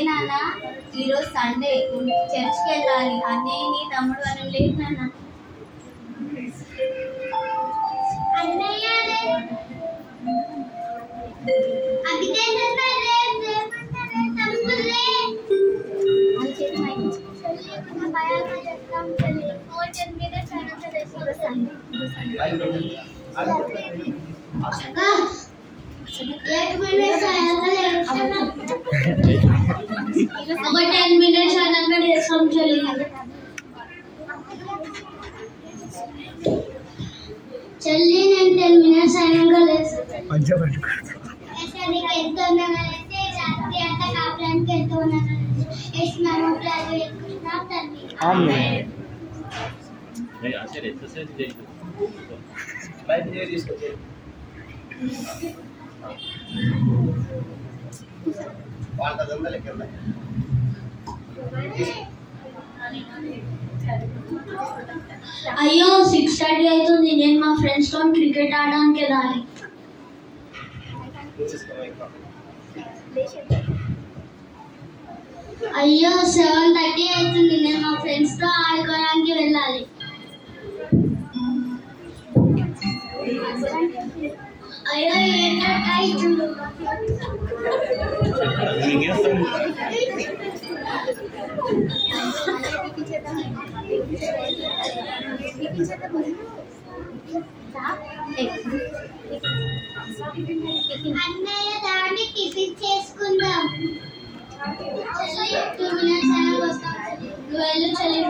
నాన్న ఈరోజు సండే చర్చ్కి వెళ్ళాలి. అన్నయ్య నీ తమ్ముడు అని లేదు నాన్న. चलिए నేను 10 minutes అయినాక లేస్తాను. రాత్రి అంతా కాపురానికి వెళ్తూ ఉన్నాను. అయ్యో 6:30 అవుతుంది. నేను మా ఫ్రెండ్స్ తో క్రికెట్ ఆడడానికి వెళ్ళాలి. అయ్యో 7:30 అవుతుంది. నేను మా ఫ్రెండ్స్ తో ఆడుకోవడానికి వెళ్ళాలి. అయ్యో 8:30 అవుతుంది. అన్నయ్య దాన్ని టిఫిన్ చేసుకుందాం. 2 minutes అయినా వస్తాం. నువ్వు వెళ్ళు చెల్లి.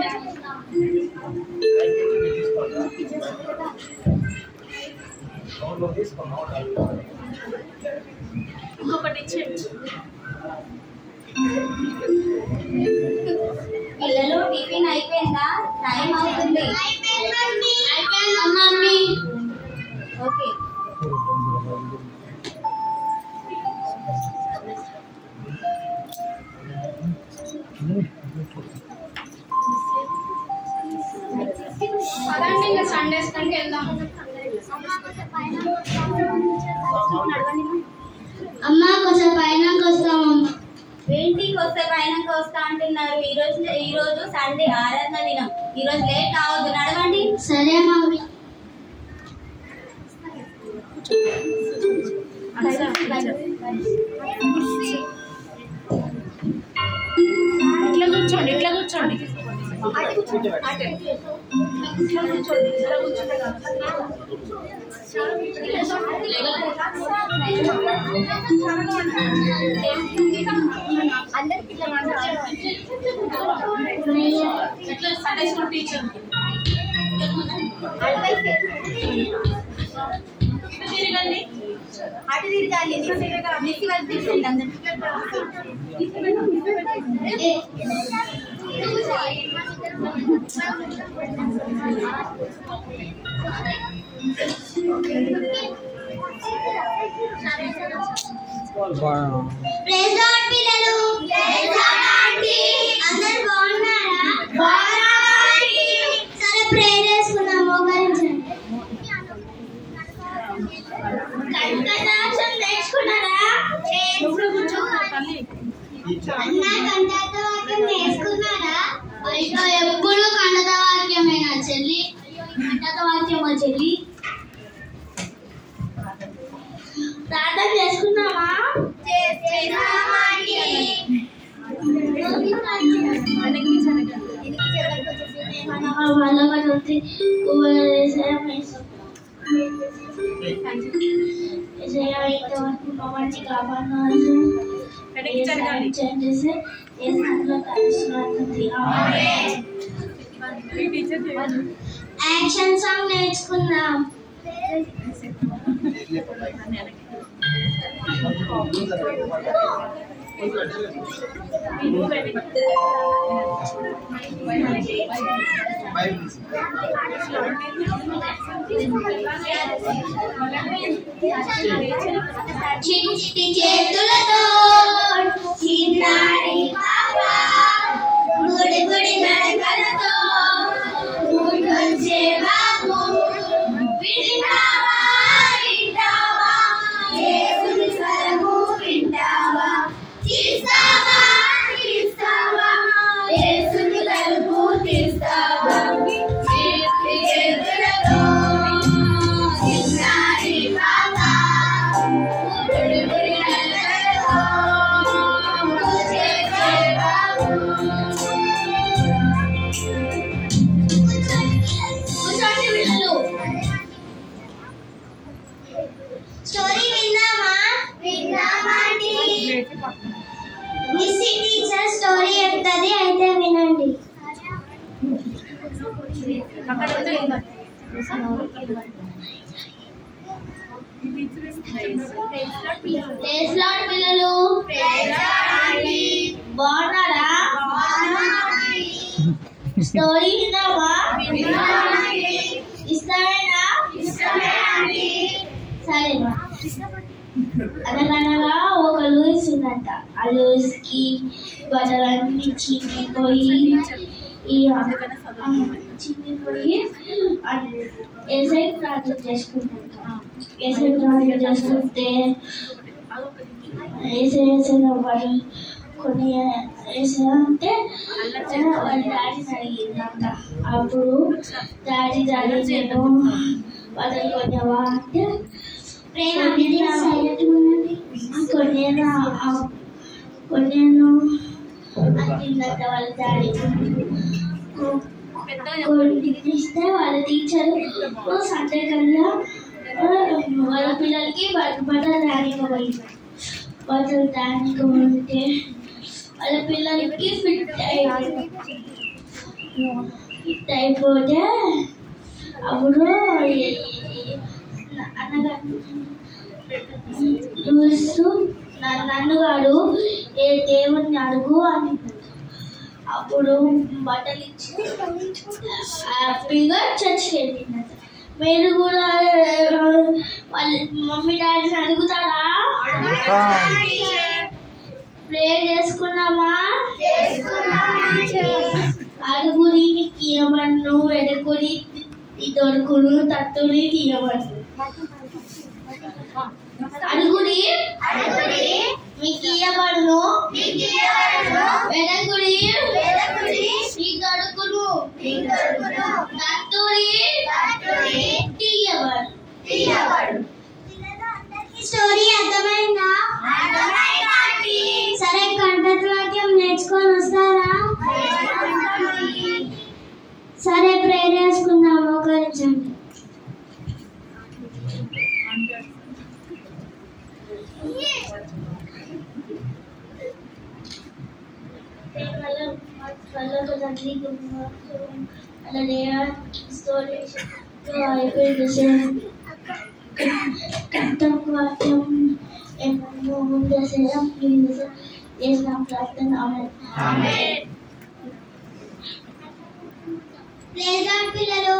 పిల్లలు టిఫిన్ అయిపోయిందా? టైం అవుతుంది. మమ్మీ ఓకే సండేస్ కంటే వెళ్దాం. అమ్మ కొంచెం పైనకి వస్తాం. ఏంటి వస్తే పైనకి వస్తా అంటున్నారు? ఈ రోజు సండే ఆరాధన దినం. ఈ రోజు లేట్ కావద్దు, నడవండి. సరే మమ్మీ. ఇట్లా కూర్చోండి, ఇట్లా కూర్చోండి. సండే స్కూల్ టీచర్ తిరగండి, అటు తిరగాలి. మిస్ వాళ్ళు తీసుకోండి అందరు. ప్రైజ్ లార్డ్ పిల్లలు. Praise Lord aunty. అందరూ బాగున్నారా? బాగున్నారండి. సరే ప్రేయర్ చేసుకుందాం. మోకరించండి. కంఠదాసం నేర్చుకున్నారా? అన్న కంఠత వాక్యం నేర్చుకున్నారా? అయ్యో ఎప్పుడు కంఠత వాక్యమేనా చెల్లి? కంఠత వాక్యమా చెల్లి? ప్రార్థన చేసుకున్నావా? చేస్తున్నామండి. యాక్షన్ సాంగ్ నేర్చుకుందాం. చిట్టి చేతులతో చిన్నారి పాప గుడి గుడి నడకలతో ముందొచ్చే బాబు ఉంటుంది, అయితే వినండి. పిల్లలు బాగున్నారా? స్టోరీ విన్నావా? ఇష్టమేనా? సరేనా? అనగనగా ఒక లూయిస్ ఉందంట. ఆ లూయిస్ కి బట్టలన్నీ చినిగిపోయి ఎస్ఐ ప్రార్థన చేసుకుంటాంట. ఎస్ఐ ప్రార్థన చేసుకుంటే వాళ్ళు కొన్ని అంటే వాళ్ళ డాడీని అడిగిందంట. అప్పుడు డాడీ నేను వాళ్ళని కొనేవా అంటే కొనేను అంటుందంట వాళ్ళ డాడీ. ఇస్తే వాళ్ళ టీచర్ సండే కల్లా వాళ్ళ పిల్లలకి బట్టలు దానికి పోయింది. బట్టలు దానికి పోతే వాళ్ళ పిల్లలకి ఫిట్ అయిపోతే అప్పుడు నన్నుగాడు ఏ దేవుని అడుగు అని. అప్పుడు బట్టలు ఇచ్చి హ్యాపీగా చర్చ్ వెళ్ళిందట. మీరు కూడా వాళ్ళ మమ్మీ డాడీని అడుగుతారా? ప్రేయర్ చేసుకున్నామా? అడుగుని తీయమన్ను, వెనుకుని దొరుకును, తత్తుని తీయమన్ను. అడుగుని మీకు ఇయ్యబడును, వెనుకుని మీకు దొరుకును, తత్తుని తీయబడు. స్టోరీ అర్థమైందా? సరే, కంఠత్వాక్యం నేర్చుకొని వస్తారా? సరే, ప్రేయర్ చేసుకుందాం. మోకరించండి. పిల్లలు